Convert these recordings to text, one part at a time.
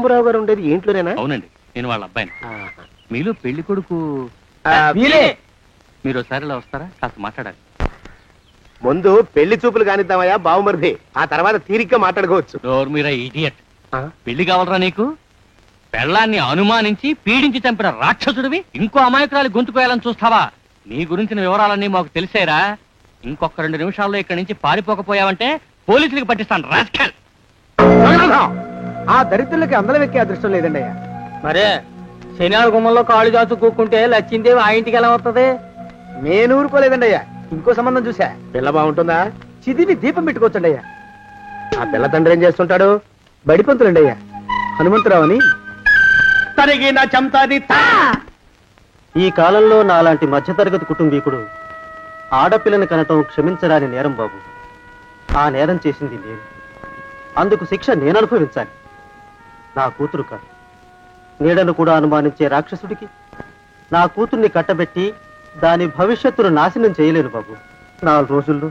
శంభురావు గారు ఉండేది ఇంట్లోనేనా? అవునండి, నేను వాళ్ళ అబ్బాయిని. మీలో పెళ్లి కొడుకు మీరు ఒకసారి ఇలా వస్తారా? కాస్త మాట్లాడాలి. ముందు పెళ్లి చూపులు కానిద్దామయ్యా బావుమరిది, ఆ తర్వాత తీరిగ్గా మాట్లాడుకోవచ్చు. మీరా ఇడియట్, పెళ్లి కావాలరా నీకు? పెళ్ళాన్ని అనుమానించి పీడించి చంపిన రాక్షసుడివి ఇంకో అమాయకురాలి గొంతుకోయాలని చూస్తావా? నీ గురించిన వివరాలన్నీ మాకు తెలిసేరా. ఇంకొక 2 నిమిషాల్లో ఇక్కడి నుంచి పారిపోకపోయావంటే పోలీసులకు పట్టిస్తాను. రాస్కల్! ఆ దరిద్రులకి అందరం ఎక్కే అదృష్టం లేదండి అయ్యా. మరే శనివార గుమ్మంలో కాళ్ళు చాచు కూకుంటే లచ్చిందేవి ఆ ఇంటికి ఎలా వస్తుంది? నేను ఊరుకోలేదండి అయ్యా, ఇంకో సంబంధం చూసా. పిల్ల బాగుంటుందా? చిదివి దీపం పెట్టుకోవచ్చండి అయ్యా. ఆ పిల్ల తండ్రి ఏం చేస్తుంటాడు? బడిపంతులండి అయ్యా, హనుమంతరావు అని. తరిగిన చంతాది ఈ కాలంలో నాలాంటి మధ్యతరగతి కుటుంబీకుడు ఆడపిల్లని కనటం క్షమించరాని నేరం బాబు. ఆ నేరం చేసింది నేను, అందుకు శిక్ష నేను అనుభవించాలి. నా కూతురు కాదు, నీడను కూడా అనుమానించే రాక్షసుడికి నా కూతుర్ని కట్టబెట్టి దాని భవిష్యత్తును నాశనం చేయలేను బాబు. 4 రోజుల్లో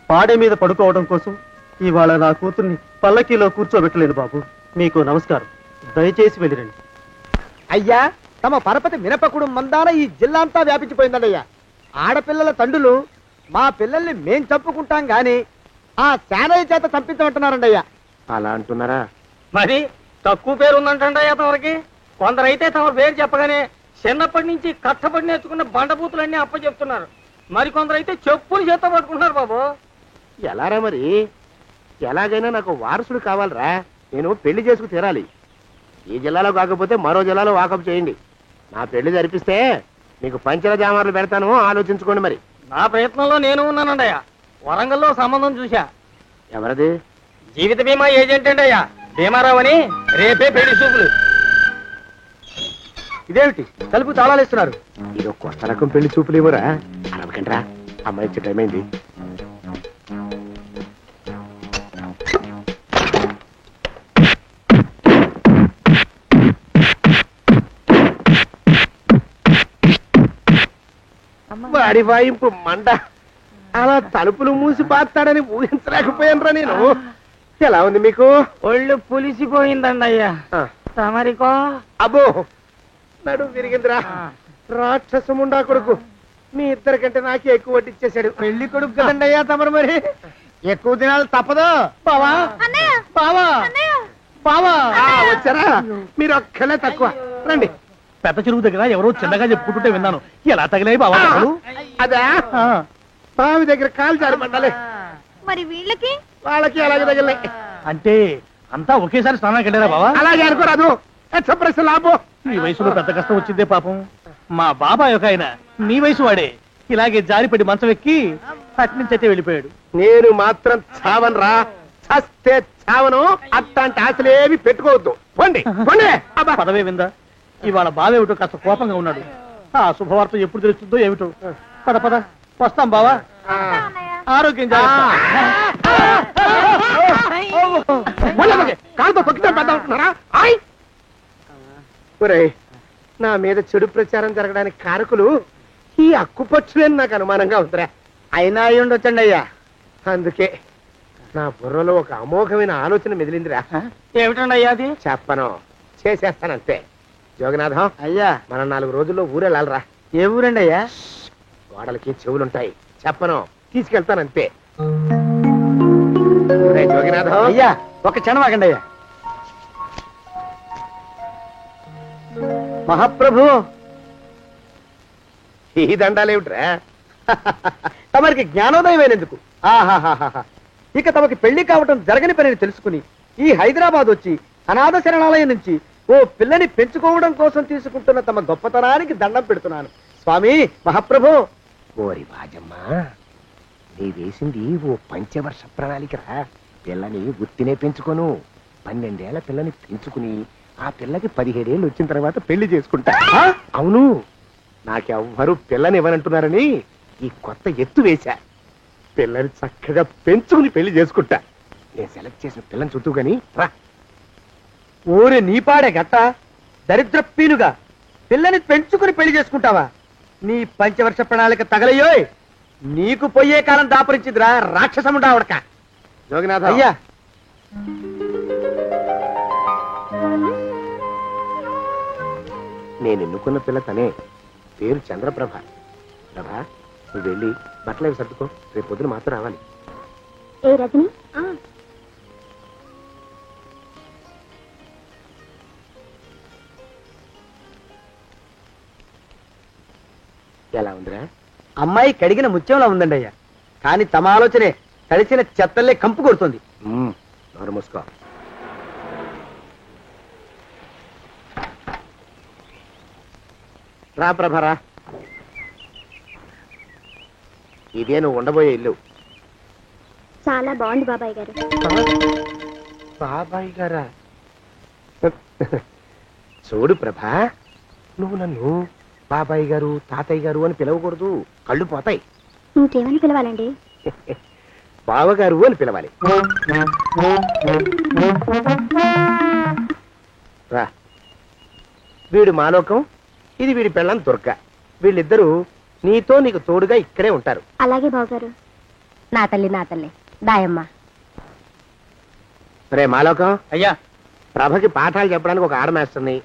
పాడే మీద పడుకోవడం కోసం ఇవాళ నా కూతుర్ని పల్లకీలో కూర్చోబెట్టలేను బాబు. మీకు నమస్కారం, దయచేసి వెళ్ళిరండి. అయ్యా, తమ పరపతి మినపకుడు మందాన ఈ జిల్లా అంతా వ్యాపించిపోయిందండి అయ్యా. ఆడపిల్లల తండ్రులు మా పిల్లల్ని మేం చంపుకుంటాం గాని ఆ శానయ్య చేత చంపించమంటున్నారండి అయ్యా. అలా అంటున్నారా? మరి తక్కువ పేరు ఉందంటండయ్యా తమరికి. కొందరైతే తమ పేరు చెప్పగానే చిన్నప్పటి నుంచి కష్టపడి నేర్చుకున్న బండబూతులన్నీ అప్పచెప్తున్నారు. మరి కొందరైతే చెప్పులు చేత పట్టుకుంటున్నారు బాబు. ఎలారా మరి? ఎలాగైనా నాకు వారసుడు కావాలరా. నేను పెళ్లి చేసుకు తీరాలి. ఈ జిల్లాలో కాకపోతే మరో జిల్లాలో వాకప్ చేయండి. నా పెళ్లి జరిపిస్తే మీకు పంచల జామార్లు పెడతాను, ఆలోచించుకోండి. మరి నా ప్రయత్నంలో నేను ఉన్నానండయ్యా. వరంగల్లో సంబంధం చూశా. ఎవరది? జీవిత బీమా ఏజెంట్ అండి అయ్యా, భీమారావు అని. రేపే పెళ్లి చూపులు. ఇదేమిటి తలుపు తాళాలు ఇస్తున్నారు? ఇది ఒక కొత్త రకం పెళ్లి చూపులు ఏమోరా. అరవకండ్రా, అమ్మాయి వచ్చే టైం అయింది. వాడి వాయింపు మండ. అలా తలుపులు మూసి పాతాడని ఊహించలేకపోయానురా నేను. ఎలా ఉంది మీకు? ఒళ్ళు పులిసిపోయిందండి అయ్యా. తమరికో? అబ్బో, నడు విరిగిందిరా. రాక్షసముండా కొడుకు మీ ఇద్దరికంటే నాకే ఎక్కువ వడ్డిచ్చేశాడు. పెళ్లి కొడుకు కదండి అయ్యా తమరు, మరి ఎక్కువ దినాలు తప్పదు. బావా బావా బావా, వచ్చారా? మీరు ఒక్కలే తక్కువ. రండి. పెద్ద చెరువు దగ్గర ఎవరో చిన్నగా చెప్పుకుంటుంటే విన్నాను. ఎలా తగిలాయి బావా? అదా బావి దగ్గర కాలు జారి పడ్డాలి. మరి వీళ్ళకి వాళ్ళకి అలాగే తగిలి. అంటే అంతా ఒకేసారి స్నానానికి వెళ్ళారా బావా? అలాగే అనుకోరాదు. ప్రశ్న లాభం. ఈ వయసులో పెద్ద కష్టం వచ్చిందే పాపం. మా బాబాయ్ ఒక ఆయన నీ వయసు వాడే ఇలాగే జారిపడి మంచం ఎక్కి అట్నుంచి అయితే వెళ్ళిపోయాడు. నేను మాత్రం చావను రా. చస్తే చావను. అట్లాంటి ఆశలేమి పెట్టుకోవద్దు. పోండి పోండి. పదవే విందా, ఇవాళ బావేమిటో కాస్త కోపంగా ఉన్నాడు. ఆ శుభవార్త ఎప్పుడు తెలుస్తుందో ఏమిటో. పద పద, వస్తాం బావా. ఆరోగ్యం కాలుతో తొక్కితే పెద్ద ఉంటున్నారా? నా మీద చెడు ప్రచారం జరగడానికి కారకులు ఈ అక్కుపచ్చులేని నాకు అనుమానంగా ఉందిరా. అయినా అయి ఉండొచ్చండి అయ్యా. అందుకే నా బుర్రలో ఒక అమోఘమైన ఆలోచన మెదిలిందిరా. ఏమిటండి అయ్యా అది? చెప్పను, చేసేస్తానంతే. జోగనాథం అయ్యా, మనం 4 రోజుల్లో ఊరెళ్ళాలరా. ఏ ఊరండి అయ్యా? గోడలకి చెవులుంటాయి, చెప్పను, తీసుకెళ్తానంతే. జోగినాథం అయ్యా, ఒక క్షణం ఆగండి అయ్యా. మహాప్రభు, ఈ దండాలేమిట్రా? తమరికి జ్ఞానోదయమైనందుకు ఆహాహాహా. ఇక తమకి పెళ్లి కావటం జరగని పనిని తెలుసుకుని ఈ హైదరాబాద్ వచ్చి అనాథ శరణాలయం నుంచి ఓ పిల్లని పెంచుకోవడం కోసం తీసుకుంటున్న తమ గొప్పతనానికి దండం పెడుతున్నాను స్వామి. మహాప్రభు. ఓరి బాజమ్మ, నీ వేసింది ఓ పంచవర్ష ప్రణాళికరా. పిల్లని గుర్తినే పెంచుకోను. 12 ఏళ్ల పిల్లని పెంచుకుని ఆ పిల్లకి 17 ఏళ్ళు వచ్చిన తర్వాత పెళ్లి చేసుకుంటా. అవును, నాకెవ్వరూ పిల్లని ఇవ్వనంటున్నారని ఈ కొత్త ఎత్తు వేశా. పిల్లని చక్కగా పెంచుకుని పెళ్లి చేసుకుంటా. నేను సెలెక్ట్ చేసిన పిల్లని చుట్టూ గాని రా. ఊరి నీపాడే గట్ట దరిద్రపీనుగా పిల్లని పెంచుకుని పెళ్లి చేసుకుంటావా? నీ పంచవర్ష ప్రణాళిక తగలయ్యోయ్. నీకు పోయే కాలం దాపరించిందిరా రాక్షసముండా ఉడక. జోగినాథ అయ్యా, నేను ఎన్నుకున్న పిల్ల తనే, పేరు చంద్రప్రభ. ప్రభ, నువ్వు వెళ్ళి బట్టలు అవి సర్దుకో, రేపు పొద్దున మాత్రం రావాలి. ఏ రజని ఎలా ఉందిరా? అమ్మాయి కడిగిన ముత్యంలా ఉందండి అయ్యా, కానీ తమ ఆలోచనే తడిసిన చెత్తల్లే కంపు కొడుతుంది. నోరు మూసుకో. రా ప్రభరా, ఇదే నువ్వు ఉండబోయే ఇల్లు. చాలా బాగుంది బాబాయ్ గారు. బాబాయ్ గారా? చూడు ప్రభా, నువ్వు నన్ను బాబాయ్ గారు తాతయ్య గారు అని పిలవకూడదు, కళ్ళు పోతాయి. ఇంకేమని పిలవాలండి? బావగారు అని పిలవాలి. రా, వీడు మాలోకం, ఇది వీడి పెళ్ళం దుర్గ. వీళ్ళిద్దరూ నీతో నీకు తోడుగా ఇక్కడే ఉంటారు. అలాగే బావగారు. నా తల్లి నా తల్లి దాయమ్మ. రే మాలోకం, అయ్యా ప్రభకి పాఠాలు చెప్పడానికి ఒక ఆడమేస్తుంది,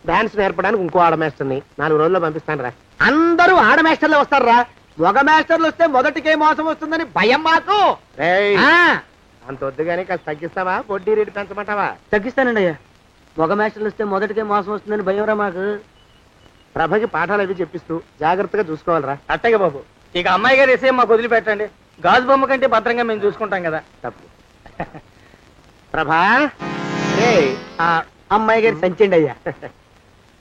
డాన్స్ నేర్పడానికి ఇంకో ఆడమేస్తుంది. 4 రోజుల్లో పంపిస్తాను రా. అందరూ ఆడ మాస్టర్లు వస్తారా? మగ మాస్టర్లు వస్తే మొదటికే మోసం వస్తుందని భయం మాకు. రేయ్, అంత వద్దుగానే కాస్త తగ్గిస్తావా? వడ్డీ రేటు పెంచమంటావా? తగ్గిస్తానండి అయ్యా, మగ మాస్టర్లు వస్తే మొదటికే మోసం వస్తుందని భయంరా మాకు. ప్రభకి పాఠాలు అవి చెప్పిస్తూ జాగ్రత్తగా చూసుకోవాలరా. అట్టగే బాబు, ఇక అమ్మాయి గారు వేసే మాకు వదిలిపెట్టండి. గాజు బొమ్మ కంటే భద్రంగా మేము చూసుకుంటాం కదా. తప్పు. ప్రభా, రే, ఆ అమ్మాయి గారి సంచండి అయ్యా.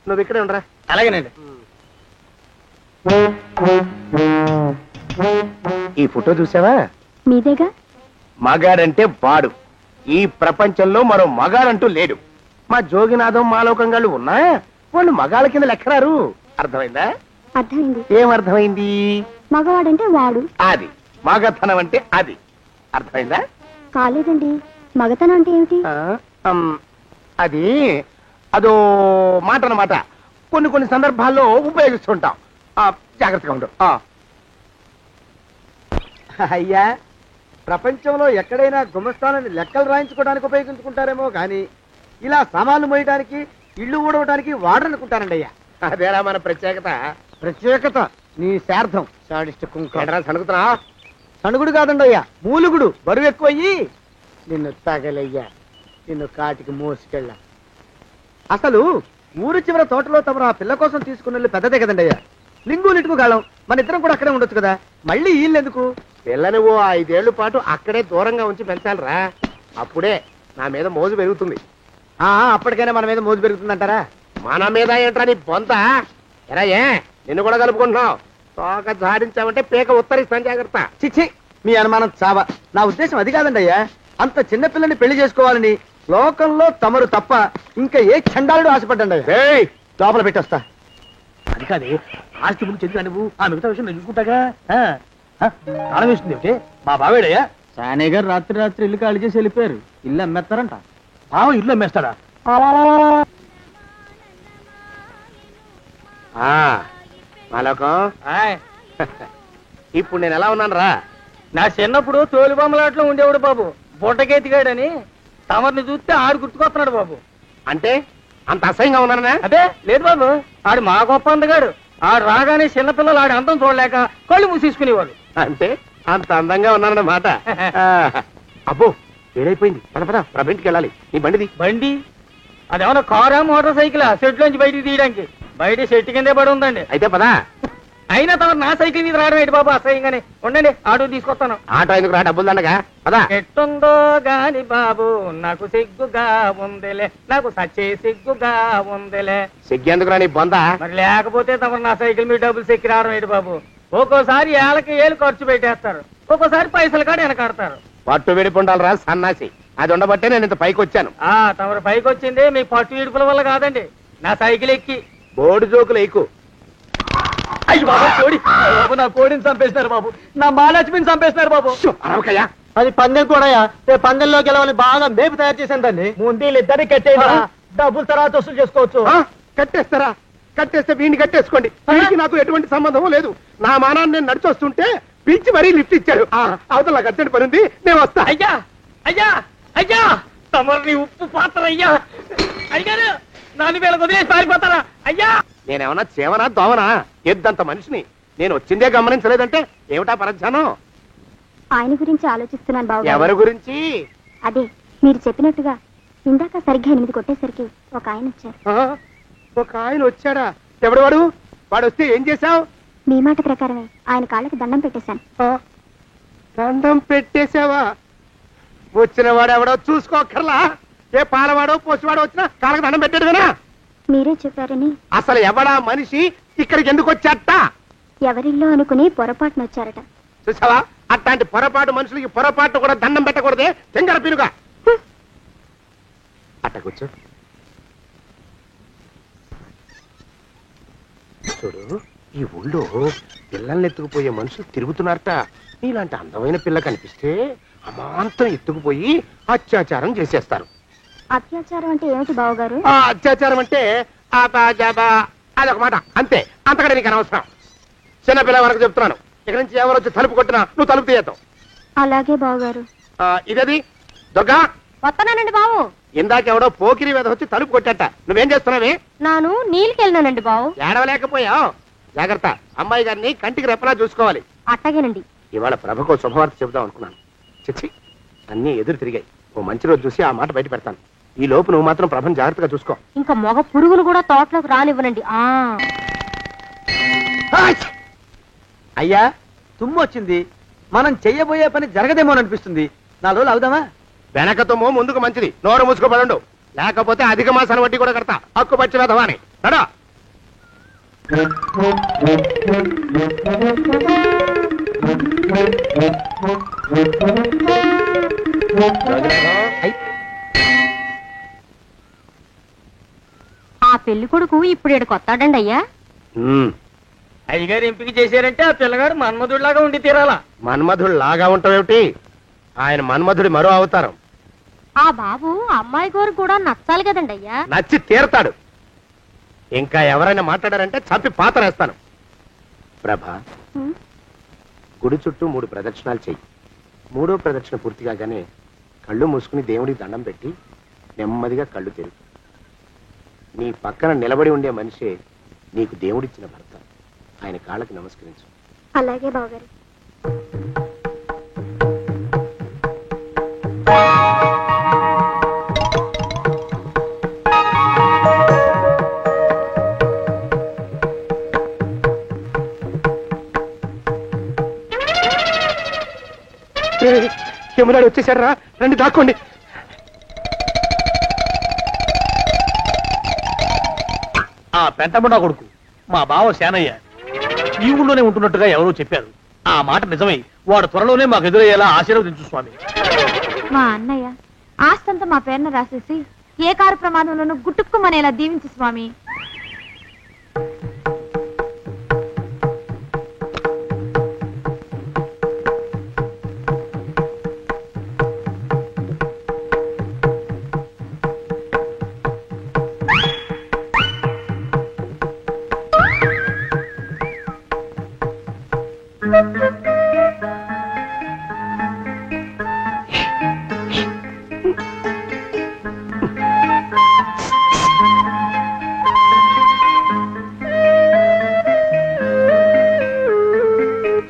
నువ్వు ఇక్కడే ఉండరా. అలాగేనండి. ఈ ఫోటో చూసావా? మీదేగా. మగాడంటే వాడు, ఈ ప్రపంచంలో మరో మగాడంటూ లేడు. మా జోగినాథం మాలోకం గాళ్ళు ఉన్నా వాళ్ళు మగాళ్ళ కింద లెక్కరారు. అర్థమైందా? అర్థమైంది. ఏమర్థమైంది? మగవాడంటే వాడు. అది మగతనం అంటే అది. అర్థమైందా? కాలేదండి, మగతనం అంటే ఏమిటి? అది అదో మాట అన్నమాట. కొన్ని సందర్భాల్లో ఉపయోగిస్తుంటాం. జాగ్రత్తగా ఉండు. అయ్యా, ప్రపంచంలో ఎక్కడైనా గుమస్థానాన్ని లెక్కలు రాయించుకోవడానికి ఉపయోగించుకుంటారేమో కానీ ఇలా సామాన్లు మోయడానికి, ఇల్లు ఊడవడానికి వాడనుకుంటారండి అయ్యా. అదేరా మన ప్రత్యేకత. ప్రత్యేకత నీ శార్థం. సణుకుతున్నా? సణుగుడు కాదండి అయ్యా, మూలుగుడు. బరువు ఎక్కువయ్యి నిన్ను తగలయ్యా, నిన్ను కాటికి మోసుకెళ్ళా. అసలు ఊరు చివర తోటలో తమరు ఆ పిల్ల కోసం తీసుకున్న పెద్దదే కదండి అయ్యా. లింగు లిటుకు గాలం, మన ఇద్దరం కూడా అక్కడే ఉండొచ్చు కదా, మళ్ళీ వీళ్ళెందుకు? పిల్లని ఓ 5 ఏళ్ల పాటు అక్కడే దూరంగా ఉంచి పెంచాలిరా. అప్పుడే నా మీద మోజు పెరుగుతుంది. అప్పటికైనా మన మీద మోజు పెరుగుతుందంటారా? మన మీద ఏంట్రా నీ బొంత? ఎరా, ఏ నిన్ను కూడా కలుపుకుంటున్నావు? తోక జాడించావంటే పీక ఉత్తరిస్తాను, జాగ్రత్త. చిచ్చి, మీ అనుమానం చావా. నా ఉద్దేశం అది కాదండి అయ్యా. అంత చిన్న పిల్లని పెళ్లి చేసుకోవాలని లోకంలో తమరు తప్ప ఇంకా ఏ చండాలుడు ఆశపడ్డండి అయ్యా. లోపల పెట్టొస్తా. అది కాదే, ఆస్తి ముందు చెందుగా నువ్వు, ఆ మిగతా విషయం నేను చూసుకుంటాగా. తాళం వేస్తుంది ఏమిటి? మా బావేడయ్యా. సానే గారు రాత్రి ఇల్లు ఖాళీ చేసి వెళ్ళిపోయారు. ఇల్లు అమ్మేస్తారంట. బావ ఇల్లు అమ్మేస్తాడా? మాలోకం, ఇప్పుడు నేను ఎలా ఉన్నాను రా? నా చిన్నప్పుడు తోలు బొమ్మలాట్లో ఉండేవాడు బాబు, బుట్టకెత్తిగాడని. తమరిని చూస్తే ఆడు గుర్తుకొస్తున్నాడు బాబు. అంటే అంత అసహ్యంగా ఉన్నానా? అదే లేదు బాబు, ఆడు మా గొప్ప అందగాడు. ఆడు రాగానే చిన్నపిల్లలు ఆడి అందం చూడలేక కళ్ళు మూసేసుకునేవాడు. అంటే అంత అందంగా ఉన్నానన్నమాట. అబ్బో, ఏడైపోయింది. పద ప్రభంటికి వెళ్ళాలి. నీ బండిది. బండి? అదేమన్నా కారా మోటార్ సైకిలా సెట్ లోంచి బయటికి తీయడానికి? బయట చెట్టు కిందే పడి ఉందండి. అయితే పదా. అయినా తమరు నా సైకిల్ మీద రావడం ఏంటి బాబు అసహ్యంగానే. ఉండండి, ఆటో తీసుకొస్తాను. ఆటో ఎందుకు రా, డబ్బులు దండగా. పదా. ఎట్టుందో గాని బాబు నాకు సిగ్గుగా ఉందిలే, నాకు సచ్చే సిగ్గుగా ఉందిలే. సిగ్గెందుకు రా నీ బొంద? మరి లేకపోతే తమరు నా సైకిల్ మీద డబ్బులు సెక్కి రావడం ఏంటి బాబు? ఒక్కోసారి ఏళ్ళకి ఏళ్ళు ఖర్చు పెట్టేస్తారు, ఒక్కోసారి పైసలు కాడ వెనకాడతారు. పట్టు విడిపుండాలరా సన్నాసి. అది ఉండబట్టే నేను ఇంత పైకి వచ్చాను. తమరు పైకి వచ్చింది మీ పట్టు ఇడుపుల వల్ల కాదండి, నా సైకిల్ ఎక్కి. బోర్డు జోకులు ఎక్కువ. అయ్యి బాబు, కోడి బాబు, నా కోడిని చంపేస్తున్నారు బాబు, నా మహాలక్ష్మిని చంపేస్తున్నారు బాబు. అరవకయ్యా. అది పందెం కూడా. పందెంలో గెలవని బాగా మేపు తయారు చేశాను దాన్ని. ముందు వీళ్ళిద్దరిని కట్టేదా, డబ్బులు తర్వాత వసూలు చేసుకోవచ్చు. కట్టేస్తారా? కట్టేస్తే వీడిని కట్టేసుకోండి. వీడికి నాకు ఎటువంటి సంబంధం లేదు. నా మానాన్ని నేను నడిచొస్తుంటే పిలిచి మరీ లిఫ్ట్ ఇచ్చాడు. అవతల నాకు అర్జెంట్ పని ఉంది, నేను వస్తా. అయ్యా అయ్యా అయ్యా, తమరిని ఉప్పు పాత్ర అయ్యా. అయ్యారు నన్ను వీళ్ళకి వదిలేసి పారిపోతారా? అయ్యా నేనేమన్నా చేవనా దోవనా ఎద్దంత మనిషిని నేను వచ్చిందే గమనించలేదంటే ఏమిటా పరధ్యానం? ఆయన గురించి ఆలోచిస్తున్నాను బావగారు. ఎవరి గురించి? అదే మీరు చెప్పినట్టుగా ఇందాక సరిగ్గా 8 కొట్టేసరికి ఒక ఆయన వచ్చారు. ఒక ఆయన వచ్చాడా? ఎవడు వాడు? వాడు వస్తే ఏం చేశావు? మీ మాట ప్రకారమే ఆయన కాళ్ళకి దండం పెట్టేశాను. దండం పెట్టేశావా? వచ్చిన వాడు ఎవడో చూసుకోకర్లా. ఏ పాలవాడో పోసివాడో వచ్చినా కాళ్ళకి దండం పెట్టాడువేనా? మీరే చెప్పారని. అసలు ఎవడా మనిషి ఇక్కడికి ఎందుకు వచ్చాట? ఎవరిల్లో అనుకుని పొరపాటున వచ్చారట. చూసావా, అట్లాంటి పొరపాటు మనుషులకి పొరపాటు కూడా దండం పెట్టకూడదే తెంగర పినుగా. అట్ట కూర్చో. చూడు, ఈ ఊళ్ళో పిల్లల్ని ఎత్తుకుపోయే మనుషులు తిరుగుతున్నారట. నీలాంటి అందమైన పిల్ల కనిపిస్తే అమాంతం ఎత్తుకుపోయి అత్యాచారం చేసేస్తారు. అత్యాచారం అంటే ఏమిటి బావగారు? ఆ అత్యాచారం అంటే అదొక మాట అంతే, అంతకంటే నీకు అనవసరం. చిన్నపిల్ల వరకు చెప్తున్నాను. ఇక్కడ నుంచి ఎవరు వచ్చి తలుపు కొట్టినా నువ్వు తలుపు తీయతావు. అలాగే బావగారు. ఇదది దొగ్గా వస్తున్నానండి బావు. ఇందాకెవడో పోకిరి మీద వచ్చి తలుపు కొట్టట. నువ్వేం చేస్తున్నావే? నాను నీళ్ళకెళ్ళినానండి బావు. ఏడవలేకపోయావు. జాగ్రత్త, అమ్మాయి గారిని కంటికి రెప్పలా చూసుకోవాలి. అట్టగేనండి. ఇవాళ ప్రభకు శుభవార్త చెబుదాం అనుకున్నాను. చిచ్చి, అన్నీ ఎదురు తిరిగాయి. ఓ మంచి రోజు చూసి ఆ మాట బయట పెడతాను. ఈ లోపు నువ్వు మాత్రం ప్రభను జాగ్రత్తగా చూసుకో. ఇంకా మగ పురుగులు కూడా తోటలోకి రానివ్వనండి. అయ్యా, తుమ్ము వచ్చింది. మనం చెయ్యబోయే పని జరగదేమో అనిపిస్తుంది. 4 రోజులు అవుదామా? వెనకతోమో ముందుకు మంచిది. నోరు మూసుకోబడండు, లేకపోతే అధిక మాసాల వడ్డీ కూడా కడతా. హక్కు పచ్చి వేధవా అని నడా. ఆ పెళ్లి కొడుకు ఇప్పుడు ఇక్కడికి వస్తాడండి అయ్యా. అయ్యగారు ఎంపిక చేశారంటే ఆ పిల్లగాడు మన్మధుడిలాగా ఉండి తీరాలా. మన్మధుడు లాగా ఉంటావేమిటి? ఆయన మన్మధుడి మరో అవతారం. ఆ బాబు అమ్మాయి గారు కూడా నచ్చాలి కదండి అయ్యా. నచ్చి తీరతాడు. ఇంకా ఎవరైనా మాట్లాడారంటే చంపి పాతరేస్తాను. ప్రభా, గుడి చుట్టూ 3 ప్రదక్షిణాలు చెయ్యి. 3వ ప్రదక్షిణ పూర్తి కాగానే కళ్ళు మూసుకుని దేవుడికి దండం పెట్టి నెమ్మదిగా కళ్ళు తెరుగు. నీ పక్కన నిలబడి ఉండే మనిషే నీకు దేవుడిచ్చిన భర్త. ఆయన కాళ్ళకి నమస్కరించు. అలాగే బావగారు. యమునాడు వచ్చేసాడు రా, రండి దాక్కోండి. ఆ పెంటముడా కొడుకు మా బావ శానయ్య ఈ ఊళ్ళోనే ఉంటున్నట్టుగా ఎవరో చెప్పారు. ఆ మాట నిజమై వాడు త్వరలోనే మాకు ఎదురయ్యేలా ఆశీర్వదించు స్వామి. మా అన్నయ్య ఆస్తంతా మా పేరున రాసేసి ఏ కారు ప్రమాదంలోనూ గుట్టుక్కుమనేలా దీవించు స్వామి.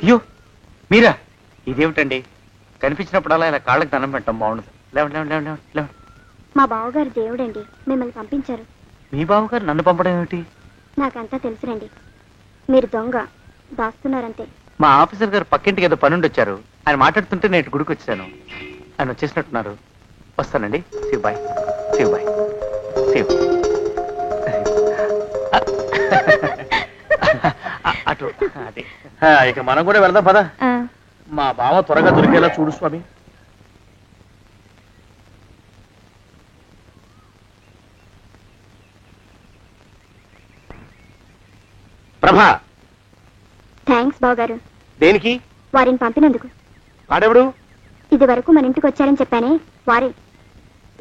అయ్యో మీరా? ఇదేమిటండి, కనిపించినప్పుడల్లా ఇలా కాళ్ళకి దండం పెట్టడం బాగుండదు. లేవండి లేవండి లేవండి లేవండి. మా బావగారు దేవుడండి, మిమ్మల్ని పంపించారు. మీ బావగారు నన్ను పంపడం ఏమిటి? నాకంతా తెలుసురండి. మీరు దొంగ దాస్తున్నారంతే. మా ఆఫీసర్ గారు పక్కింటికి ఏదో పనుండి వచ్చారు. ఆయన మాట్లాడుతుంటే నేను గుడికి వచ్చాను. ఆయన వచ్చేసినట్టున్నారు. వస్తానండి. Shiv bye, Shiv bye, Shiv. అటు అదే. ఇక మనం కూడా వెళ్దాం పదా. మా బావ త్వరగా దొరికేలా చూడు స్వామి. ప్రభా, థ్యాంక్స్ బావగారు. దేనికి? వారిని పంపినందుకు. వాడెవడు? ఇది వరకు మన ఇంటికి వచ్చారని చెప్పానే వారే.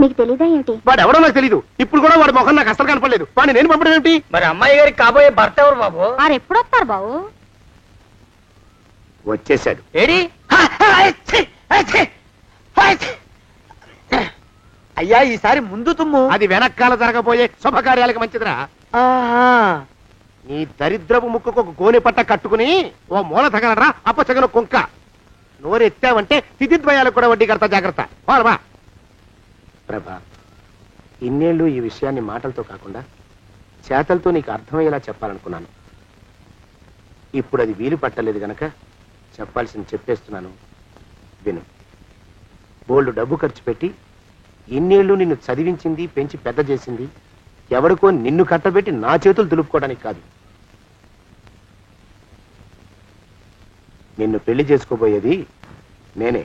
మీకు తెలీదా ఏమిటి? వాడెవడో నాకు తెలీదు. ఇప్పుడు కూడా వాడి మొహం నాకు అసలు కనపడలేదు. వాడిని నేను పంపడం ఏమిటి? మరి అమ్మాయి గారికి కాబోయే భర్త ఎవరు బాబు? వారు ఎప్పుడు వస్తారు బాబు? వచ్చేసాడు. ఏడి? అయ్యా, ఈసారి ముందు తుమ్ము. అది వెనకాల జరగబోయే శుభకార్యాలకు మంచిదిరా. నీ దరిద్రపు ముక్కుకు ఒక గోనె పట్ట కట్టుకుని ఓ మూల తగలరా అప్పచగన కుంక. నోరెత్తావంటే తిథిద్వయాలకు కూడా వడ్డీ కడతా, జాగ్రత్త. వాళ్ళమా ప్రభా, ఇన్నేళ్ళు ఈ విషయాన్ని మాటలతో కాకుండా చేతలతో నీకు అర్థమయ్యేలా చెప్పాలనుకున్నాను. ఇప్పుడు అది వీలు పట్టలేదు గనక చెప్పాల్సింది చెప్పేస్తున్నాను, విను. బోల్డు డబ్బు ఖర్చు పెట్టి ఇన్నేళ్ళు నిన్ను చదివించింది, పెంచి పెద్ద చేసింది ఎవడికో నిన్ను కట్టబెట్టి నా చేతులు దులుపుకోవడానికి కాదు. నిన్ను పెళ్లి చేసుకోబోయేది నేనే.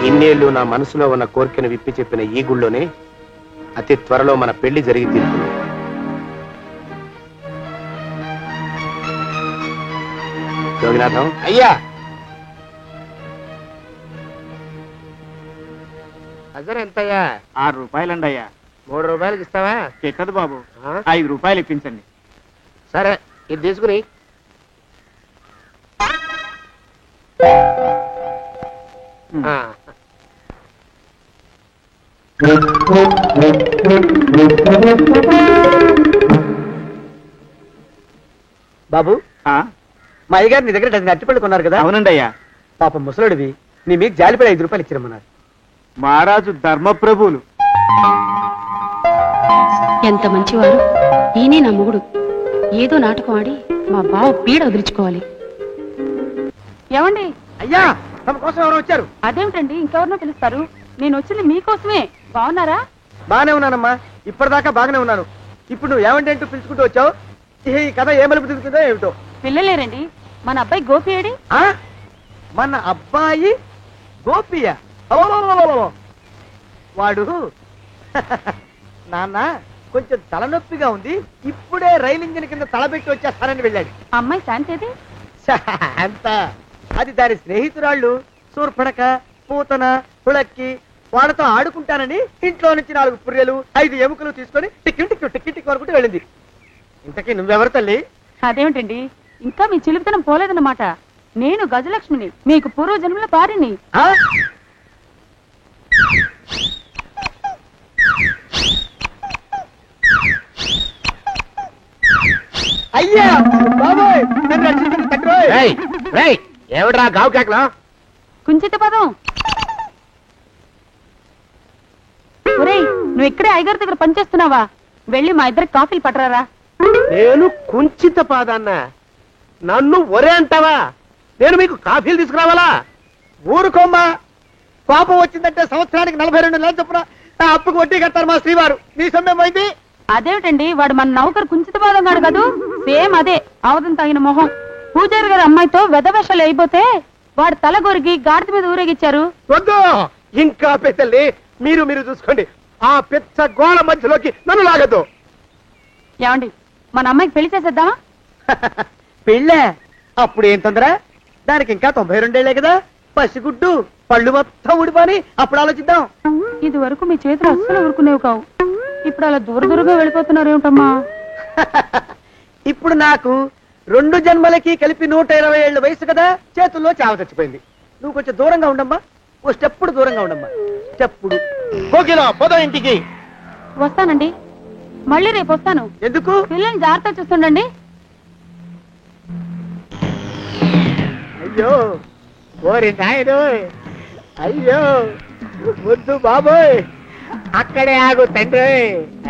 ఇన్నేళ్ళు నా మనసులో ఉన్న కోరికను విప్పి చెప్పిన ఈ గుళ్ళోనే అతి త్వరలో మన పెళ్లి జరిగి తీరుతుంది. యోగినాథం అయ్యా, అజర్ ఎంతయ్యా? 6 రూపాయలండి అయ్యా. 3 రూపాయలకి ఇస్తావా? చెక్కదు బాబు, 5 రూపాయలు ఇప్పించండి. సరే, ఇది తీసుకుని. బాబు, మా అయ్యగారు నీ దగ్గర డజన్ అరటిపళ్ళు కొన్నారు కదా? అవునండి అయ్యా. పాపం ముసలుడివి, నీ మీకు జాలిపడి 5 రూపాయలు ఇచ్చిరమ్మన్నారు. మహారాజు ధర్మప్రభువులు. ఎంత మంచివారు. ఈయనే నా మొగుడు. ఏదో నాటకం ఆడి మా బావ పీడ వదిలించుకోవాలి. ఏమండి? అయ్యా, తమ కోసం ఎవరు వచ్చారు? అదేమిటండి, ఇంకెవరినో పిలుస్తారు? నేను వచ్చింది మీకోసమే. బాగున్నారా? బాగానే ఉన్నానమ్మా, ఇప్పటిదాకా బాగానే ఉన్నాను. ఇప్పుడు నువ్వు ఏమంటే అంటూ పిలుచుకుంటూ వచ్చావు. ఈ కథ ఏ మలుపు తిరుగుతుందో ఏమిటో. పిల్లలేరండి. మన అబ్బాయి గోపి ఏడి? మన అబ్బాయి గోపియ? వాడు నాన్న కొంచెం తలనొప్పిగా ఉంది, ఇప్పుడే రైలు ఇంజిన్ కింద తలబెట్టి వచ్చేస్తానని వెళ్ళాడు. అమ్మాయి శాంతేది? అంత అది దాని స్నేహితురాళ్ళు సూర్పడక, పూతన, పుళక్కి వాళ్ళతో ఆడుకుంటానని ఇంట్లో నుంచి 4 పుర్రెలు 5 ఎముకలు తీసుకొని టిక్కి టిక్కి టిక్కి టిక్కి వరకు వెళ్ళింది. ఇంతకీ నువ్వెవరు తల్లి? అదేమిటండి, ఇంకా మీ చిలుపుతనం పోలేదన్నమాట. నేను గజలక్ష్మిని, మీకు పూర్వజన్మల పారిని. అయ్యా బాబోయ్, నన్ను రక్షించండి తండ్రోయ్. ఏమిడ్రా గావు కేకలో? కుంచిత పదం. ఒరేయ్, నువ్వు ఇక్కడే అయ్యగారి దగ్గర పనిచేస్తున్నావా? వెళ్ళి మా ఇద్దరికి కాఫీలు పట్టరారా. నేను కుంచిత పాదాన్న, నన్ను ఒరే అంటావా? నేను మీకు కాఫీలు తీసుకురావాలా? ఊరుకోమ్మా, కోపం వచ్చిందంటే సంవత్సరానికి 42 నెలలు చొప్పున అప్పుకు వడ్డీ కట్టారు మా శ్రీవారు. నీ సొమ్మేం పోయింది? అదేమిటండి, వాడు మన నౌకరు కుంచిత పాదం గాడు కదూ. సేమ్ అదే, అవధం తగిన మొహం. పూజారి గారి అమ్మాయితో వెధవేషాలు అయిపోతే వాడు తల గొరిగి గాడిద మీద ఊరేగిచ్చారు. వద్దు, ఇంకా పెద్దల్ని మీరు చూసుకోండి. ఆ పెద్ద గోళ మధ్యలోకి నన్ను లాగద్దు. ఏమండి, మన అమ్మాయికి పెళ్లి చేసేద్దామా? పెళ్ళే? అప్పుడు ఏం తొందర? దానికి ఇంకా 92 ఏళ్లే కదా. పసిగుడ్డు పళ్ళు మొత్తం ఊడిపోని అప్పుడు ఆలోచిద్దాం. ఇది వరకు మీ చేతులు అస్సలు ఊరుకునేవి కావు. ఇప్పుడు అలా దూరదూరంగా వెళ్ళిపోతున్నారు ఏమిటమ్మా? ఇప్పుడు నాకు 2 జన్మలకి కలిపి 120 ఏళ్ళ వయసు కదా, చేతుల్లో చావ చచ్చిపోయింది. నువ్వు కొంచెం దూరంగా ఉండమ్మా, ఓ స్టెప్పుడు దూరంగా ఉండమ్మా. స్టెప్పుడు కోకిలో పోదా ఇంటికి. వస్తానండి, మళ్ళీ రేపు వస్తాను. ఎందుకు? పిల్లల్ని జాగ్రత్త చూస్తుండండి. అయ్యో ఓరి నాయను, అయ్యో వద్దు బాబోయ్, అక్కడే ఆగు తండ్రి.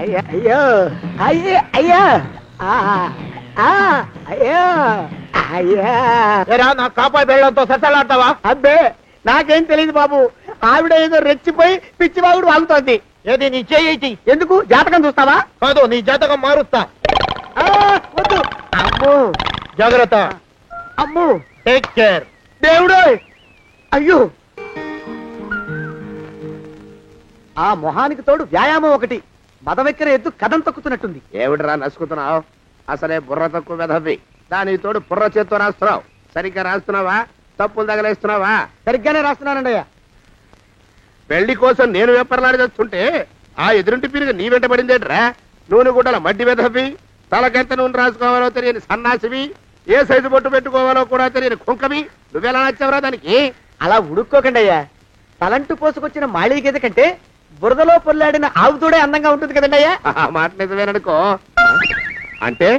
అయ్యా అయ్యో అయ్యో అయ్యా అయ్యో అయ్యా. నా కాపాయి బెళ్ళంతో సత్తలాడతావా? అబ్బే, నాకేం తెలియదు బాబు. ఆవిడ ఏదో రెచ్చిపోయి పిచ్చివాగుడు వాగుతోంది. ఏది నీ చేయి? ఎందుకు? జాతకం చూస్తావా? కాదు, నీ జాతకం మారుస్తా. వద్దు. అమ్మో, జాగ్రత్త. అమ్మో, టేక్ కేర్. దేవుడు. అయ్యో, ఆ మొహానికి తోడు వ్యాయామం ఒకటి. మదవెక్కిన ఎద్దు కథం తొక్కుతున్నట్టుంది. ఏమిటిరా నసుకుతున్నావు? అసలే బుర్ర తక్కువ వెధవి. దానికి తోడు బుర్ర చేత్తో రాస్తున్నావు. సరిగ్గా రాస్తున్నావా? తప్పులు తగలేస్తున్నావా? సరిగ్గానే రాస్తున్నానండి అయ్యా. పెళ్లి కోసం నేను వెప్పర్లాడి చేస్తుంటే ఆ ఎదురింటి పిరిగి నీ వెంట పడిందేట్రా? నూనె గుడ్డల మడ్డి వెధవి, తలకెంత నూనె రాసుకోవాలో తెలియని సన్నాసివి, ఏ సైజు బొట్టు పెట్టుకోవాలో కూడా తెలియని కుంకవి. నువ్వెలా నచ్చావురా దానికి? అలా ఉడుక్కోకండి అయ్యా. తలంటు పోసుకొచ్చిన మాళీ గేదె కంటే బురదలో పొల్లాడిన ఆవుతోడే అందంగా ఉంటుంది కదండి అయ్యా. ఆ మాట నిజమేననుకో. అంటే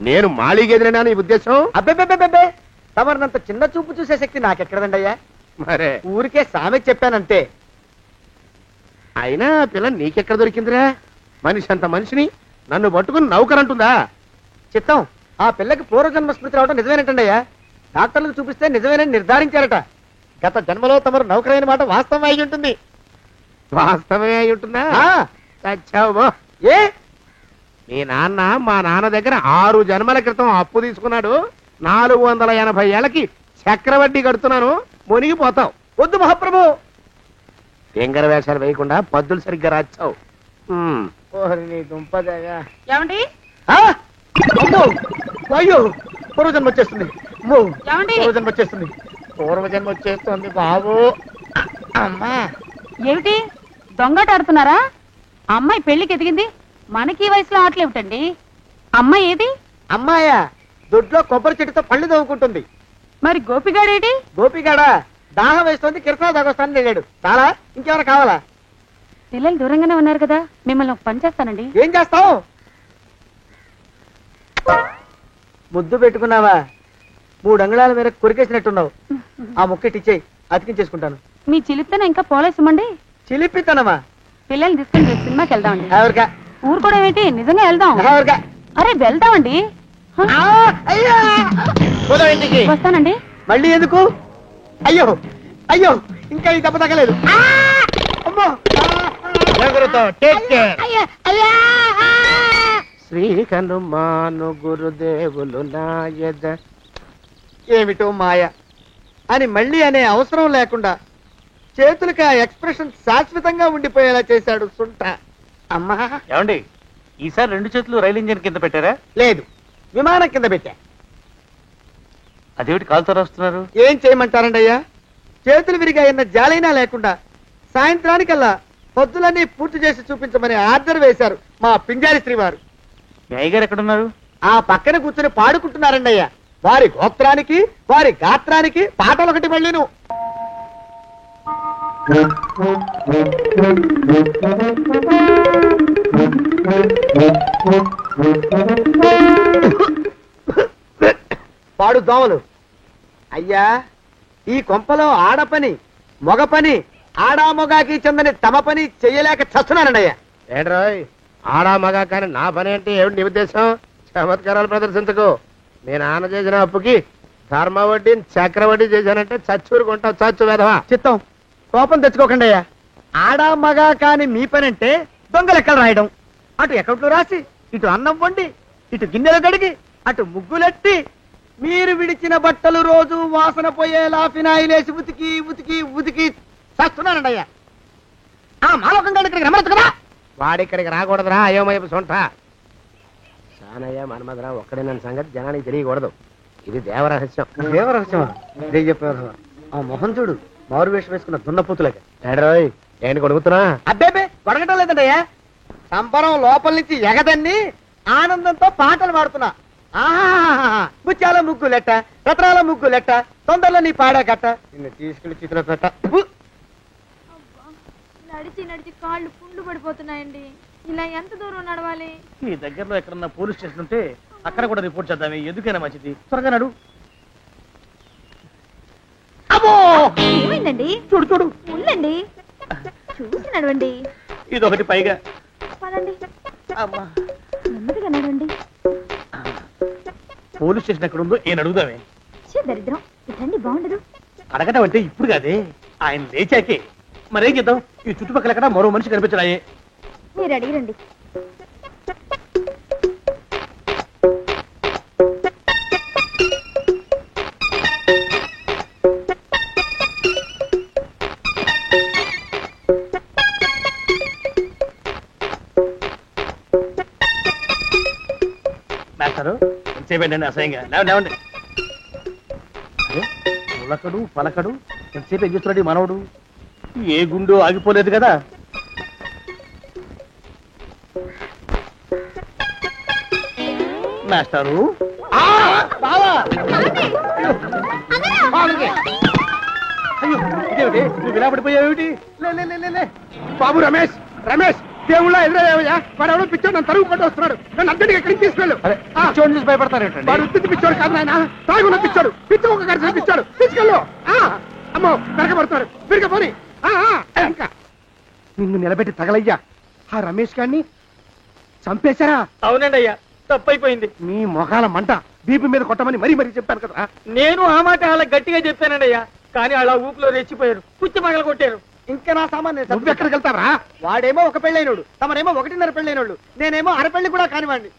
నేను మాళీగేదినా నీ ఉద్దేశం? అబ్బెబ్బెబ్బెబ్బే, తమరినంత చిన్న చూపు చూసే శక్తి నాకెక్కడదండి అయ్యా. మరే ఊరికే సామె చెప్పానంతే. అయినా ఆ పిల్ల నీకెక్కడ దొరికిందిరా? మనిషి అంత మనిషిని నన్ను పట్టుకుని నౌకరంటుందా? చిత్తం, ఆ పిల్లకి పూర్వజన్మ స్మృతి రావడం నిజమేనంటండి అయ్యా. డాక్టర్లకు చూపిస్తే నిజమేనని నిర్ధారించారట. గత జన్మలో తమరు నౌకరైన మాట వాస్తవం అయి ఉంటుంది. వాస్తవమే అయి ఉంటుందా? చచ్చావు. ఏ మీ నాన్న మా నాన్న దగ్గర 6 జన్మల క్రితం అప్పు తీసుకున్నాడు. 480 ఏళ్ళకి చక్రవడ్డీ కడుతున్నాను. మునిగిపోతావు. వద్దు మహాప్రభు. ఎంగర వేషాలు వేయకుండా పద్దులు సరిగ్గా రాచావు. ఓహరి నీ దుంపదగా. ఏమండి అమ్మో, అయ్యో, పూర్వజన్మ వచ్చేస్తుంది. అమ్మో, ఏమండి? పూర్వజన్మ వచ్చేస్తుంది. పూర్వజన్మ వచ్చేస్తుంది బాబు. అమ్మా, ఏమిటి దొంగట ఆడుతున్నారా? అమ్మాయి పెళ్లికి ఎదిగింది, మనకి ఈ వయసులో ఆటలేమిటండి? అమ్మాయి ఏది? అమ్మాయా దొడ్లో కొబ్బరి చెట్టుతో పళ్ళు తవ్వుకుంటుంది. మరి గోపిగాడేటి? గోపిగాడ దాహం వేస్తుంది, కిరసా దాగొస్తానని వెళ్ళాడు. చాలా ఇంకేమైనా కావాలా? పిల్లలు దూరంగానే ఉన్నారు కదా, మిమ్మల్ని ఒక పని చేస్తానండి. ఏం చేస్తావు? ముద్దు పెట్టుకున్నావా? 3 అంగుళాల మేర కొరికేసినట్టున్నావు. ఆ ముక్కటిచ్చేయి, అతికించేసుకుంటాను. మీ చిలిపితేనే ఇంకా పోలేసమండి. చిలిపితనమా? పిల్లల్ని తీసుకుని రేపు సినిమాకి వెళ్దామండి. ఎవరికా? ఊరు కూడా ఏంటి, నిజంగా వెళ్దాం. ఎవరికా? అరే వెళ్దామండి. హ, అయ్యా, పోదాం ఇంటికి. వస్తానండి. మళ్ళీ ఎందుకు? అయ్యో అయ్యో, ఇంకా ఈ దెబ్బ తగ్గలేదు. అమ్మో, శ్రీ హనుమాను గురుదేవులు నాయద. ఏమిటో మాయ అని మళ్ళీ అనే అవసరం లేకుండా చేతులకి ఆ ఎక్స్ప్రెషన్ శాశ్వతంగా ఉండిపోయేలా చేశాడు సుంట. అమ్మా, ఏమండి ఈసారి 2 చేతులు రైలు ఇంజిన్ కింద పెట్టారా? లేదు, విమానం కింద పెట్టా. అదేమిటి కాలుతో రాస్తున్నారు? ఏం చేయమంటారండి అయ్యా? చేతులు విరిగాయన్న జాలైనా లేకుండా సాయంత్రానికల్లా పొద్దులన్నీ పూర్తి చేసి చూపించమని ఆర్డర్ వేశారు మా పింజారి శ్రీ వారు. మీ అయ్యగారు ఎక్కడున్నారు? ఆ పక్కన కూర్చుని పాడుకుంటున్నారండి అయ్యా. వారి గోత్రానికి వారి గాత్రానికి పాటలు ఒకటి మళ్ళీను. పాడు దోమలు. అయ్యా, ఈ కొంపలో ఆడపని మొగ పని ఆడా మొగాకి చెందని తమ పని చెయ్యలేక చస్తున్నానండి అయ్యా. ఏంట్రాయ్, ఆడా మగా కానీ నా పని అంటే ఏమిటి నీ ఉద్దేశం? చమత్కారాలు ప్రదర్శించకు. మీ నాన్న చేసిన అప్పుకి ధర్మ వడ్డీ చక్రవడ్డీ చేశానంటే చచ్చూరుకుంటావు. చచ్చు వెధవా. చిత్తం, కోపం తెచ్చుకోకండి అయ్యా. ఆడా మగా కాని మీ పని అంటే దొంగ లెక్కలు రాయడం. అటు ఎక్కట్లో రాసి, ఇటు అన్నం వండి, ఇటు గిన్నెలు కడిగి, అటు ముగ్గులెట్టి, మీరు విడిచిన బట్టలు రోజు వాసన పోయేలా ఫినాయిలేసి ఉతికి ఉతికి ఉతికి చేస్తున్నానండి అయ్యా. ఆ మాలోకం గారి ఇక్కడికి రమ్మచ్చు కదా. వాడిక్కడికి రాకూడదురా అయోమయపు సొంట. సానయ్య మన్మధరా ఒక్కడే నన్ను సంగతి జనానికి తెలియకూడదు. ఇది దేవరహస్యం. దేవరహస్యమా? చెప్పేదా? ఆ మొహం చూడు, మారు వేషం వేసుకున్న దున్నపోతులేక. ఏడ్రోయ్, ఏంటి కొడుకుతున్నా? అబ్బేబే, కొడగటం లేదండి అయ్యా. సంబరం లోపల నుంచి ఎగదన్ని ఆనందంతో పాటలు పాడుతున్నా. ఆహా, ముత్యాల ముగ్గులెట్ట, రత్నాల ముగ్గులెట్ట, తొందరలో నీ పాడా కట్ట, నిన్ను తీసుకెళ్లి చిత్ర పెట్ట. నడిచి నడిచి కాళ్ళు పుండ్లు పడిపోతున్నాయండి. ఇలా ఎంత దూరం నడవాలి? ఈ దగ్గరలో ఎక్కడన్నా పోలీస్ స్టేషన్ ఉంటే అక్కడ కూడా రిపోర్ట్ చేద్దామే, ఎందుకైనా మంచిది. త్వరగా నడు. అమ్మో, ఏమైందండి? చూడు చూడు. ఉండండి, చూసి నడవండి. ఇదొకటి పైగా. పదండి, అమ్మా, నెమ్మదిగా నడవండి. పోలీస్ స్టేషన్ ఎక్కడ ఉందో ఏం అడుగుదామే. దరిద్రం, ఇటండి బాగుండదు. అడగటం అంటే ఇప్పుడు కాదే, ఆయన లేచాకే. మరేం చేద్దాం, ఈ చుట్టుపక్కల ఎక్కడ మరో మనిషి కనిపించడాయే. మీరు అడిగిరండి. మాస్టారు ఎంతసేపండి అసహ్యంగా? లేవండి. అరే, పులకడు పలకడు ఎంతసేపు ఏం చేస్తున్నాడు మనవడు? ఏ గుండు ఆగిపోలేదు కదా. మాస్టారు, అయ్యో, ఇదే ఏమిటది నువ్వు ఇలా పడిపోయావేమిటి లే. బాబు రమేష్ రమేష్ దేవుళ్ళ ఎదురయ్యావయ్యా వాడు ఎవడో పిచ్చోడు నన్ను తరుగు పట్టు వస్తున్నాడు నన్ను అద్దడికి ఎక్కడికి తీసుకెళ్ళు పిచ్చోడిని చూసి భయపడతారేంటండి వాడు ఉత్తి పిచ్చోడు కాదు నాయన తాగున్న పిచ్చాడు పిచ్చి ఒక గడిచిన పిచ్చాడు తీసుకెళ్ళు అమ్మో వెనకబడుతున్నాడు విరిగా పోని ఇంకా నిన్ను నిలబెట్టి తగలయ్యా ఆ రమేష్ గారిని చంపేశారా? అవునండి అయ్యా తప్పైపోయింది. నీ మొఖాల మంట బీపీ మీద కొట్టమని మరీ మరీ చెప్పాను కదా. నేను ఆ మాట అలా గట్టిగా చెప్పానండి అయ్యా, కానీ అలా ఊపిలో రెచ్చిపోయారు, పుచ్చి పగల కొట్టారు. ఇంకా నా సామాన్ నువ్వెక్కడికి వెళ్తావరా? వాడేమో ఒక పెళ్ళైనోడు, తమరేమో 1.5 పెళ్ళైనోళ్ళు, నేనేమో అరపెళ్ళి కూడా కానివ్వండి.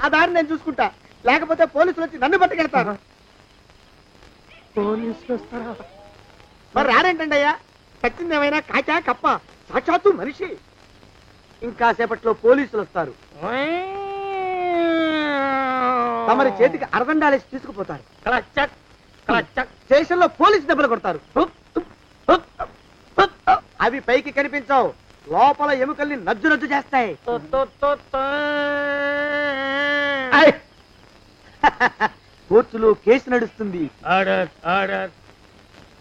ఆ దారి నేను చూసుకుంటా, లేకపోతే పోలీసులు వచ్చి నన్ను పట్టుకెళ్తారు. పోలీసులు వస్తారా? మరి రారేంటండి అయ్యా, చచ్చింది ఏమైనా కాచా కప్ప, సాక్షాత్తు మనిషి. ఇంకా సేపట్లో పోలీసులు వస్తారు, తమరి చేతికి అరదండాలేసి తీసుకుపోతారు. స్టేషన్ లో పోలీసు దెబ్బలు కొడతారు, అవి పైకి కనిపించవు, లోపల ఎముకల్ని నజ్జు నజ్జు చేస్తాయి. కోర్టులో కేసు నడుస్తుంది.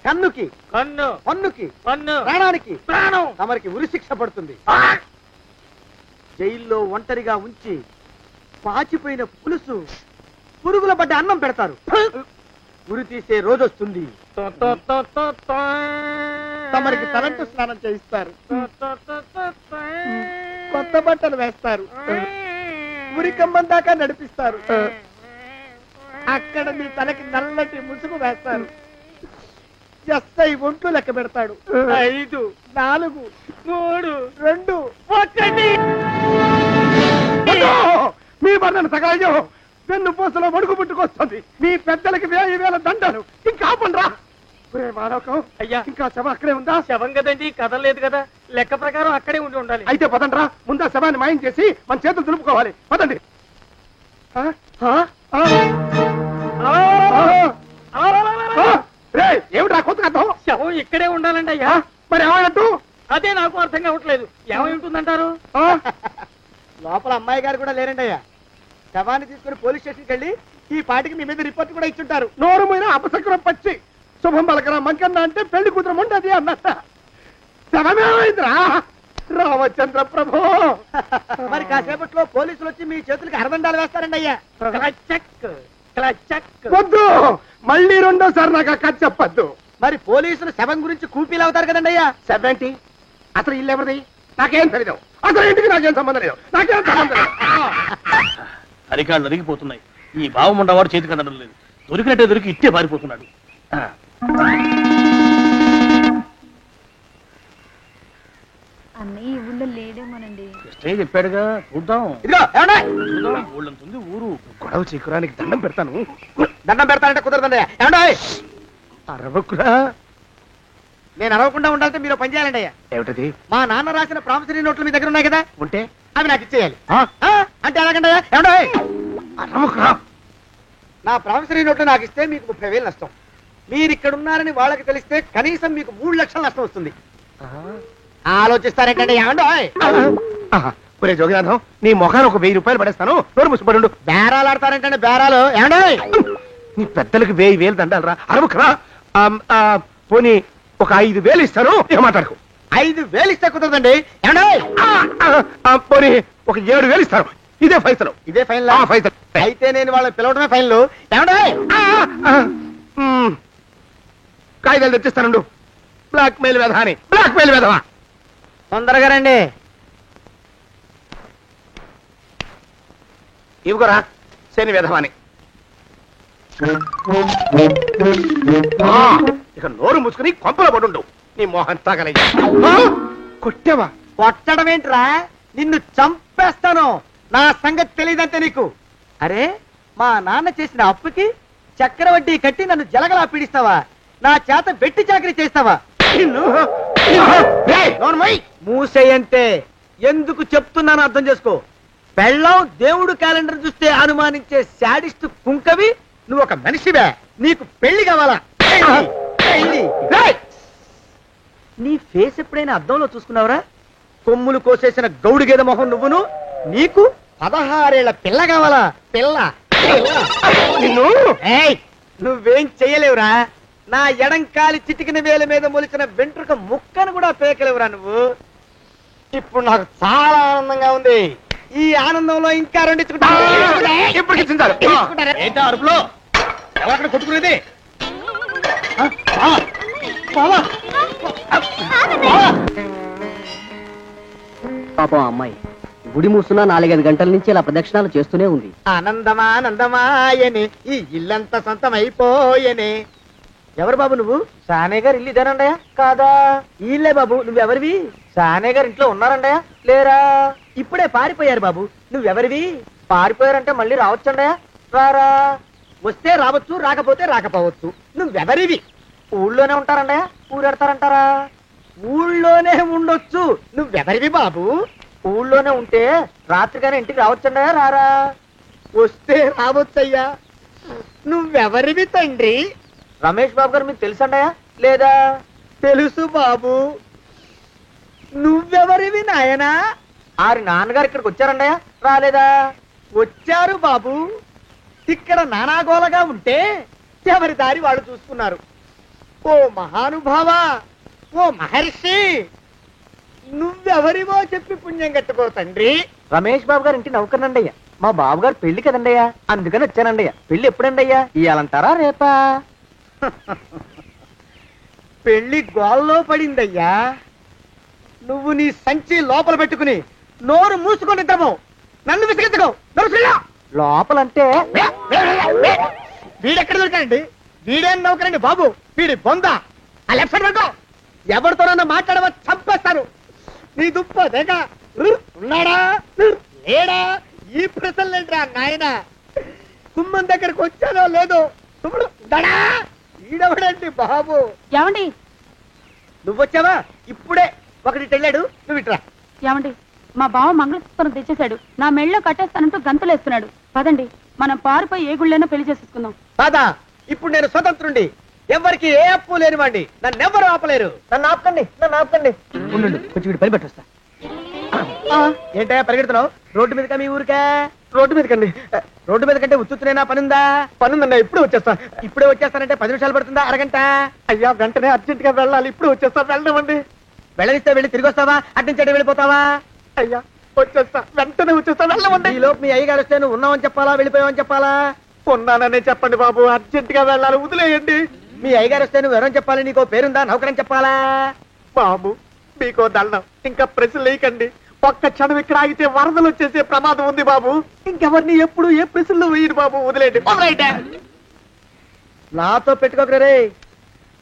కన్నుకి కన్ను, పన్నుకి పన్ను, ప్రాణానికి ప్రాణం, తమరికి ఉరిశిక్ష పడుతుంది. జైల్లో ఒంటరిగా ఉంచి పాచిపోయిన పులుసు, పురుగుల పడ్డ అన్నం పెడతారు. ఉరి తీసే రోజు వస్తుంది, తమరికి తలంటు స్నానం చేయిస్తారు, కొత్త బట్టలు వేస్తారు, ఉరికంబం దాకా నడిపిస్తారు. అక్కడ మీ తలకి నల్లటి ముసుగు వేస్తారు. ఎస్ఐ ఒంట్లు లెక్క పెడతాడు. 5, 4, 3, 2, 1. మీ వర్ణన సగాయం వెన్ను పూసలో మడుగు పుట్టుకొస్తుంది. మీ పెద్దలకి 1000 దండాలు. ఇంకా ఆపండ్రా. మానవకం అయ్యా, ఇంకా శవం అక్కడే ఉందా? శవం కదండి, కదలలేదు కదా, లెక్క ప్రకారం అక్కడే ఉండాలి. అయితే పదండ్రా, ముందా శవాన్ని మాయం చేసి మన చేతులు దులుపుకోవాలి. పదండి. ఏమిట్రా కొత్త కథ? శవం ఇక్కడే ఉండాలండి అయ్యా. మరి ఏమైనట్టు? అదే నాకు అర్థం కావట్లేదు, ఏమై ఉంటుందంటారు? లోపల అమ్మాయి గారు కూడా లేరండి అయ్యా. శవాన్ని తీసుకుని పోలీస్ స్టేషన్కి వెళ్ళి ఈ పాటికి మీ మీద రిపోర్ట్ కూడా ఇచ్చుంటారు. నోరు మీద అపశకురం పచ్చి శుభం పలకరా మంకన్న అంటే పెళ్లి కూతురం ఉండదు అన్నట్ట. శవమేమైందిరా రామచంద్ర ప్రభు? మరి కాసేపట్లో పోలీసులు వచ్చి మీ చేతులకి అరదండాలు వేస్తారండి అయ్యా. వద్దు, మళ్ళీ రెండోసారి నాకు కథ చెప్పద్దు. మరి పోలీసులు శవం గురించి కూపీలు అవుతారు కదండి అయ్యా. శవేంటి? అసలు ఇల్లు ఎవరిది? నాకేం తెలియదు. అసలు ఇంటికి నాకేం సంబంధం లేదు. నాకేం సంబంధం లేదు. అరికాళ్ళు అరిగిపోతున్నాయి. ఈ బావముండవాడు చేతికి అందడం లేదు. దొరికినట్టే దొరికి ఇట్టే పారిపోతున్నాడు. అన్నయ్య ఈ ఊళ్ళో లేడేమోనండి. కృష్ణయ్య చెప్పాడుగా, చూద్దాం. ఊళ్ళంతుంది ఊరు. గొడవ చీకురానికి దండం పెడతాను. దండం పెడతానంటే కుదరదండి. ఏమండి అరవకురా. నేను అరవకుండా ఉండాలంటే మీరు పని చేయాలండి అయ్యా. ఏమిటది? మా నాన్న రాసిన ప్రామిసరీ నోట్లు మీ దగ్గర ఉన్నాయి కదా, ఉంటే అవి నాకు ఇచ్చేయాలి. అంటే ఎలాగండి అయ్యా? ఏమండి అరవకురా. నా ప్రామిసరీ నోట్లు నాకు ఇస్తే మీకు 30,000 నష్టం. మీరు ఇక్కడ ఉన్నారని వాళ్ళకి తెలిస్తే కనీసం మీకు 3 లక్షల నష్టం వస్తుంది. ఆలోచిస్తారేంటండి? ఏమండి ఒరే జోగినాథం, నీ మొఖాన్ని ఒక 1000 రూపాయలు పడేస్తాను. నోరు ముసుపడు. బేరాలు ఆడతారేంటండి? బేరాలు ఏమండి? నీ పెద్దలకు 1000 దండాలరా. అరవకురా. పోనీ ఒక 5,000 ఇస్తాను. ఏమాటాడుకో. 5,000 ఇస్తే కుదరదండి. ఏమండి? పోనీ ఒక 7,000 ఇస్తాను. ఇదే ఫైసలు. ఇదే ఫైన్? ఫైసలు. అయితే నేను వాళ్ళని పిలవడమే ఫైన్లు. ఏమండి? కాగితాలు తెచ్చిస్తానండు. బ్లాక్ మెయిల్ వెధవాని. బ్లాక్ మెయిల్ వెధవా. తొందరగా రండి. ఇవ్వరా శని వెధవాని. ఇక నోరు ముసుకుని కొంపల పడుండు. నీ మోహన్ తాగలయ్యా. కొట్టావా? కొట్టడం ఏంట్రా, నిన్ను చంపేస్తాను. నా సంగతి తెలియదంటే నీకు. అరే, మా నాన్న చేసిన అప్పుకి చక్రవడ్డీ కట్టి నన్ను జలగలా పీడిస్తావా? నా చేత వెట్టి చాకరీ చేస్తావా? మూసేయంటే ఎందుకు చెప్తున్నాను అర్థం చేసుకో. పెళ్ళం దేవుడు క్యాలెండర్ చూస్తే అనుమానించే శాడిస్ట్ కుంకవి నువ్వు ఒక మనిషివే. నీకు పెళ్లి కావాలా? పెళ్లి. నీ ఫేస్ ఎప్పుడైనా అద్దంలో చూసుకున్నావురా? కొమ్ములు కోసేసిన గౌడు గేదె మొహం నువ్వును. నీకు 16 ఏళ్ల పిల్ల కావాలా? పిల్ల. నువ్వేం చెయ్యలేవురా. నా ఎడంకాలి చిటికిన వేల మీద మొలిచిన వెంట్రుక ముక్కను కూడా పేకలేవురా నువ్వు. ఇప్పుడు నాకు చాలా ఆనందంగా ఉంది. ఈ ఆనందంలో ఇంకా రెండు ఏంటా అరుపులో ఎవరక్కడ కొట్టుకునేది? పాపం అమ్మాయి గుడి మూస్తున్నా 4-5 గంటల నుంచి ఇలా ప్రదక్షిణాలు చేస్తూనే ఉంది. ఆనందమానందమాయని ఈ ఇల్లంతా సొంతం అయిపోయని. ఎవరు బాబు నువ్వు? సానే గారు ఇల్లు ఇదేనండయా? కాదా? ఇల్లే బాబు. నువ్వెవరివి? సానే గారు ఇంట్లో ఉన్నారండయా? లేరా? ఇప్పుడే పారిపోయారు బాబు. నువ్వెవరివి? పారిపోయారంటే మళ్ళీ రావచ్చండయా? రారా? వస్తే రావచ్చు, రాకపోతే రాకపోవచ్చు. నువ్వెవరివి? ఊళ్ళోనే ఉంటారండయా? ఊరెడతారంటారా? ఊళ్ళోనే ఉండొచ్చు. నువ్వెవరివి బాబు? ఊళ్ళోనే ఉంటే రాత్రిగానే ఇంటికి రావచ్చండయా? రారా? వస్తే రావచ్చయ్యా. నువ్వెవరివి తండ్రి? రమేష్ బాబు గారు మీకు తెలుసండయా? లేదా? తెలుసు బాబు. నువ్వెవరివి నాయనా? ఆరి నాన్నగారు ఇక్కడికి వచ్చారండయా? రాలేదా? వచ్చారు బాబు. ఇక్కడ నానాగోలగా ఉంటే ఎవరి దారి వాళ్ళు చూసుకున్నారు. ఓ మహానుభావా, ఓ మహర్షి, నువ్వెవరివో చెప్పి పుణ్యం కట్టుకో తండ్రి. రమేష్ బాబు గారు ఇంటి నౌకర్నండయ్యా. మా బాబు గారు పెళ్లి కదండయ్యా, అందుకని వచ్చానండయ్యా. పెళ్లి ఎప్పుడండయ్యా? ఇయ్యాలంటారా రేపా? పెళ్లి గోల్లో పడిందయ్యా. నువ్వు నీ సంచి లోపల పెట్టుకుని నోరు మూసుకొని నిద్రపో. నన్ను విసిగించుకో. లోపలంటే వీడెక్కడ దొరికాడండి? వీడేం నౌకరండి బాబు, వీడి బొంద. ఆ లెఫ్ట్ సైడ్ పడుకో. ఎవరితోనన్నా మాట్లాడవా చంపేస్తారు. నీ దుప్ప దేక ఉన్నాడా లేడా? ఈ ప్రశ్నలేంట్రా నాయన. కుమ్మం దగ్గరకు వచ్చానో లేదో తుమ్ముడు దడా. ఈడవడండి బాబు. ఏమండి నువ్వొచ్చావా? ఇప్పుడే ఒకటి వెళ్ళాడు. నువ్వు ఇట్రా. ఏమండి, మా బావ మంగళసూత్రం తెచ్చేశాడు. నా మెళ్ళో కట్టేస్తానంటూ గంతులేస్తున్నాడు. పదండి, మనం పారిపోయి ఏ గుళ్ళైనా పెళ్లి చేసేసుకుందాం. కాదా? ఇప్పుడు నేను స్వతంత్రుండి, ఎవరికి ఏ అప్పు లేనివ్వండి. నన్ను ఎవరు ఆపలేరు. నన్ను ఆపకండి, నన్ను ఆపకండి. ఉండు, కొంచెం వీడు పని పెట్టొస్తా. ఏంటయ్యా పరిగెడుతున్నావు? రోడ్డు మీదకా మీ ఊరికా? రోడ్డు మీదకండి. రోడ్డు మీద కంటే ఉత్తునేనా? పనుందా? పనుందన్నా. ఇప్పుడే వచ్చేస్తా. ఇప్పుడే వచ్చేస్తానంటే 10 నిమిషాలు పడుతుందా? అరగంట? అయ్యా వెంటనే అర్జెంట్ గా వెళ్ళాలి. ఇప్పుడు వచ్చేస్తా. వెళ్ళమండి. వెళ్ళనిస్తే వెళ్ళి తిరిగి వస్తావా? అడ్డించండి వెళ్ళిపోతావా? అయ్యా వచ్చేస్తా, వెంటనే వచ్చేస్తా. వెళ్ళమండి. ఈ లోపు మీ అయ్యగారు వస్తే నువ్వు ఉన్నావని చెప్పాలా, వెళ్ళిపోయావని చెప్పాలా? ఉన్నాననే చెప్పండి బాబు, అర్జెంట్ గా వెళ్ళాలి. వదిలేయండి. మీ అయ్యగారు వస్తే నువ్వు ఎవరని చెప్పాలి? నీకో పేరుందా? నౌకరని చెప్పాలా? బాబు మీకో దండం. ఇంకా ప్రశ్నలు వేయకండి. ఒక్క క్షణం ఇక్కడ ఆగితే వరదలు వచ్చేసే ప్రమాదం ఉంది బాబు. ఇంకెవరిని ఎప్పుడు ఏ ప్రశ్నలు వేయరు బాబు. వదిలేయండి. నాతో పెట్టుకోకరే,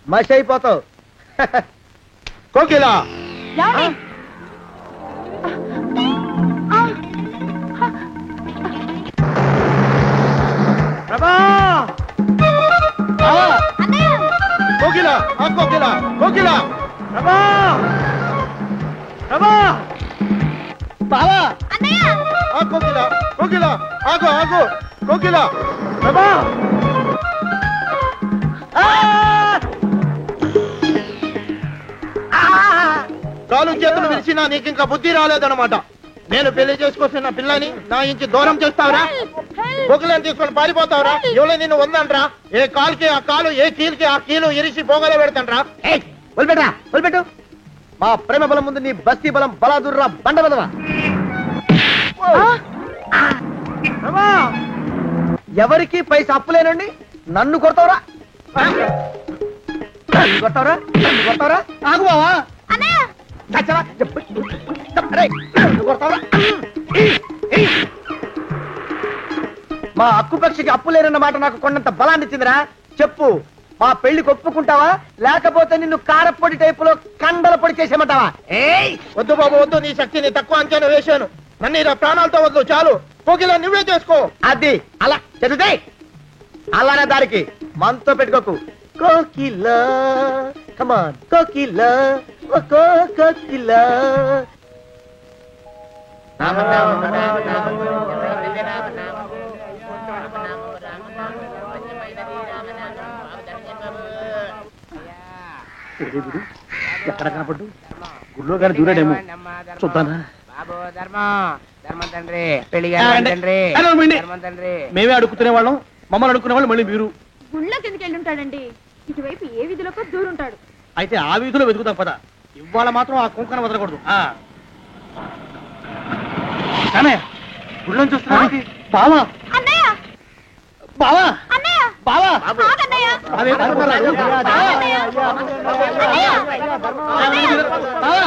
మషి అయిపోతావు. కోకిలా ప్రభా, కోకిలా, కోకిలా, కోకిలా, ప్రభా, ప్రభా, బావా, కోకిలా, కోకిలా, ఆగు, ఆగు, కోకిలా, ప్రభా. కాలు చేతులు విరిచినా నీకు ఇంకా బుద్ధి రాలేదన్నమాట. నేను పెళ్లి చేసుకొస్తున్న పిల్లని నా ఇంటి దూరం చేస్తావురా? బొగ్గులను తీసుకొని పారిపోతావురా? ఎవరో నిన్ను ఉందంట్రా? ఏ కాలుకి ఆ కాలు, ఏ కీలుకి ఆ కీలు ఇరిసి బొగలో పెడతాంట్రా? వదిలిపెట్టరా, వదిలిపెట్టు. మా ప్రేమ బలం ముందు నీ బస్తీ బలం బలాదుర్రా బండ బలవా. ఎవరికి పైసా అప్పులేనండి నన్ను కొడతావురా? కొడతావురా? కొడతావురా? ఆగు బావా. మా అక్కుపక్షికి అప్పు లేనన్న మాట నాకు కొండంత బలాన్ని ఇచ్చిందిరా. చెప్పు, మా పెళ్లికి ఒప్పుకుంటావా, లేకపోతే నిన్ను కారపొడి టైపులో కండల పొడి చేసేమంటావా? వద్దు బాబు వద్దు. నీ శక్తిని తక్కువ అంచనా వేశాను. నన్ను ఇలా ప్రాణాలతో వద్దు. చాలు. కోకిలా నువ్వే చేసుకో. అది అలా చదివితే అలానే దారికి మనతో పెట్టుకోకు. కోకిలా కమాన్, కోకిలా, కోకిలా. ఎక్కడ కనపడ్డు? గుళ్ళో గాని దూరాడేమో, చూద్దానా? మేమే అడుగుతునే వాళ్ళం, మమ్మల్ని అడుక్కునే వాళ్ళు మళ్ళీ మీరు. గుళ్ళోకి ఎందుకు వెళ్ళి ఉంటాడండి? ఇటువైపు ఏ విధిలోకి దూరుంటాడు. అయితే ఆ వీధిలో వెతుకుతాం పద. ఇవాళ మాత్రం ఆ కుంకను వదలకూడదు. గుళ్ళని చూస్తున్నా బావా అన్నయ్య బావా అన్నయ్య బావా ఆగన్నయ్య బావా